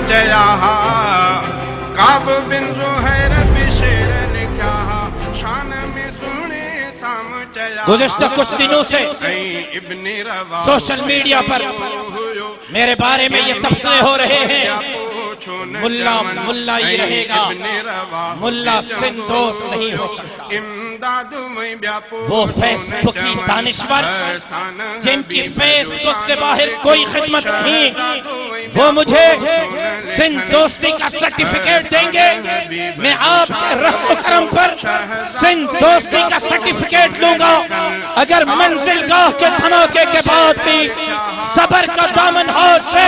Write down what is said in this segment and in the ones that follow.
چیا کعب بن زہیر بشیر لکھا شان میں سنے سام چیا گزشتہ کچھ دنوں سے سوشل میڈیا پر میرے بارے میں یہ تبصرے ہو رہے ہیں ملا ہی رہے گا، ملا سندوس نہیں ہو سکتا۔ وہ فیس بک کی دانشور جن کی فیس بک سے باہر کوئی خدمت نہیں، وہ مجھے سندھ دوستی کا سرٹیفکیٹ دیں گے، میں آپ کے رحم و کرم پر سندھ دوستی کا سرٹیفکیٹ لوں گا۔ اگر منزل گاہ کے دھماکے کے بعد بھی صبر کا دامن ہاتھ سے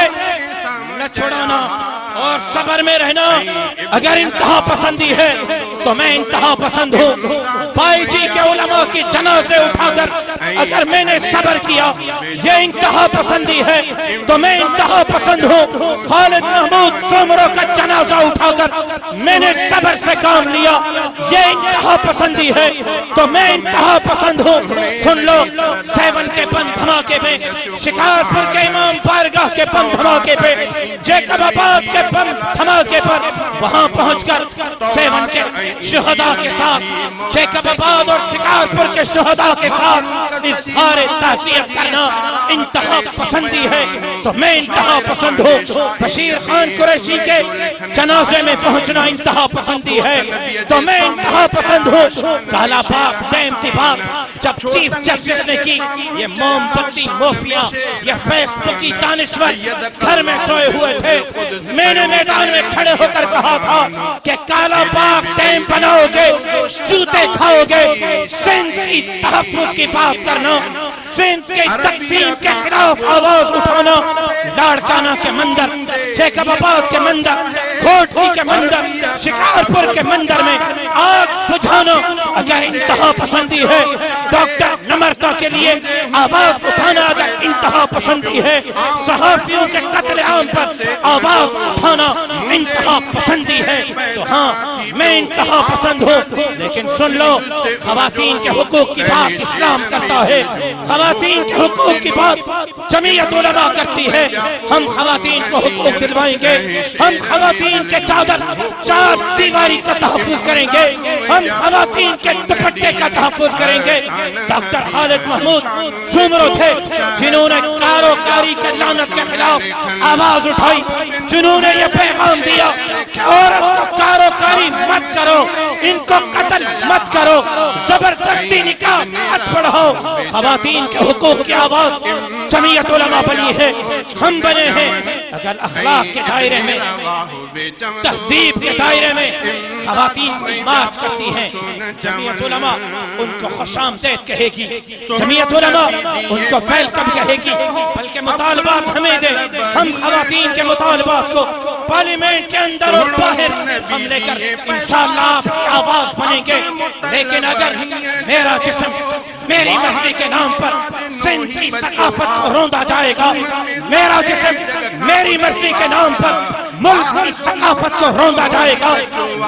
نہ چھڑانا اور صبر میں رہنا، اگر انتہا پسندی ہے تو میں انتہا پسند ہوں۔ بائی جی کے علماء کی جنازے اٹھا کر اگر میں نے صبر کیا یہ انتہا پسندی ہے تو میں انتہا پسند ہوں۔ خالد محمود سومرو کا جنازہ اٹھا کر میں نے صبر سے کام لیا یہ انتہا پسندی ہے تو میں انتہا پسند ہوں۔ سن لو، 7 کے بم دھماکے میں، شکارپور کے امام بارگاہ کے بم دھماکے پہ، جیکب آباد کے بم دھماکے پر وہاں پہنچ کر 7 کے شہداء کے ساتھ، جیکب آباد اور شکارپور کے شہداء کے ساتھ اظہار تعزیت کرنا انتہا پسندی ہے تو میں انتہا پسند ہوں۔ بشیر خان قریشی کے جنازے میں پہنچنا انتہا پسندی ہے تو میں انتہا پسند ہوں۔ کالا باغ ڈیم کی بات جب چیف جسٹس نے کی، یہ موم بتی موفیا، یہ فیس بک کی دانشور گھر میں سوئے ہوئے تھے، میں نے میدان میں کھڑے ہو کر کہا تھا کہ کالا باغ ڈیم بناؤ گے جوتے کھاؤ گے، سندھ کی تحفظ کی بات کرنا، سندھ کے تقسیم کے خلاف آواز اٹھانا، لاڑکانہ کے مندر، جیکب آباد کے مندر، کھوٹی کے مندر، شکارپور کے مندر میں آگ بجھانا اگر انتہا پسندی ہے، ڈاکٹر نمرتا کے لیے آواز اٹھانا اگر انتہا پسندی ہے، صحافیوں کے قتل عام پر آواز اٹھانا انتہا پسندی ہے تو ہاں میں انتہا پسند ہوں۔ لیکن سن لو، خواتین کے حقوق کی بات اسلام کرتا ہے، خواتین کے حقوق کی بات جمعیت علماء کرتی ہے، ہم خواتین کو حقوق دلوائیں گے، ہم خواتین کے چار دیواری کا تحفظ کریں گے، ہم خواتین کے دوپٹے کا تحفظ کریں گے۔ ڈاکٹر خالد محمود سومرو تھے جنہوں نے کاروکاری کے لعنت کے خلاف آواز اٹھائی، جنہوں نے یہ پیغام دیا کہ عورت کو کاروکاری مت کرو، ان کو قتل مت کرو، زبردستی نکاح مت پڑھاؤ۔ خواتین کے حقوق کی آواز جمعیت علماء بنی ہے، ہم بنے ہیں۔ اگر اخلاق کے دائرے میں، تہذیب کے دائرے میں خواتین کو مارچ کرتی ہیں، جمعیت علماء ان کو خوش آمدید کہے گی، جمعیت علماء ان کو ویلکم کہے گی، بلکہ مطالبات ہمیں دے، ہم خواتین کے مطالبات کو پارلیمنٹ کے اندر اور باہر ہم لے کر انشاءاللہ آپ کی آواز بنیں گے۔ لیکن اگر میرا جسم میری مرضی کے نام پر سندھ کی ثقافت کو روندا جائے گا، میرا جسم میری مرضی کے نام پر ملک کی ثقافت کو روندا جائے گا،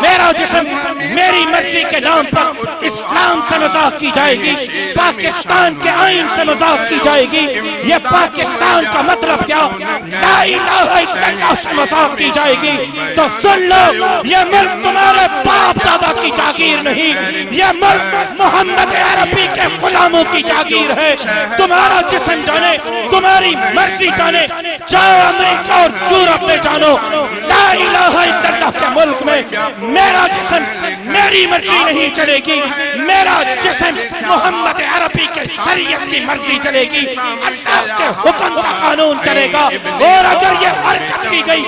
میرا جسم میری مرضی کے نام پر اسلام سے مذاق کی جائے گی، پاکستان کے آئین سے مذاق کی جائے گی، یہ پاکستان کا مطلب کیا؟ لا الہ الا اللہ سے مذاق کی جائے گی تو سن لو، یہ ملک تمہارے باپ دادا کی جاگیر نہیں، یہ ملک محمد عربی کے غلاموں کی جاگیر ہے۔ تمہارا جسم جانے، تمہاری مرضی جانے، چاہے امریکہ اور یورپ میں جانو، لا الہ الا اللہ کے ملک میں میرا جسم میری مرضی نہیں چلے گی، میرا جسم محمد عربی کے شریعت کی مرضی چلے گی، اللہ کے حکم کا قانون چلے گا۔ اور اگر یہ حرکت کی گئی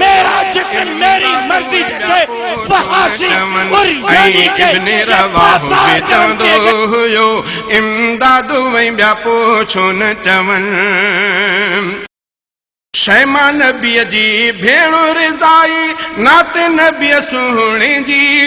میرا جسم میری مرضی جیسے فحاشی اور یعنی کہ بازار کرم کیے گئے، امداد وہیں بیا پوچھن چون شیما نبی جی بھیڑ رضائی نات نبی سونے جی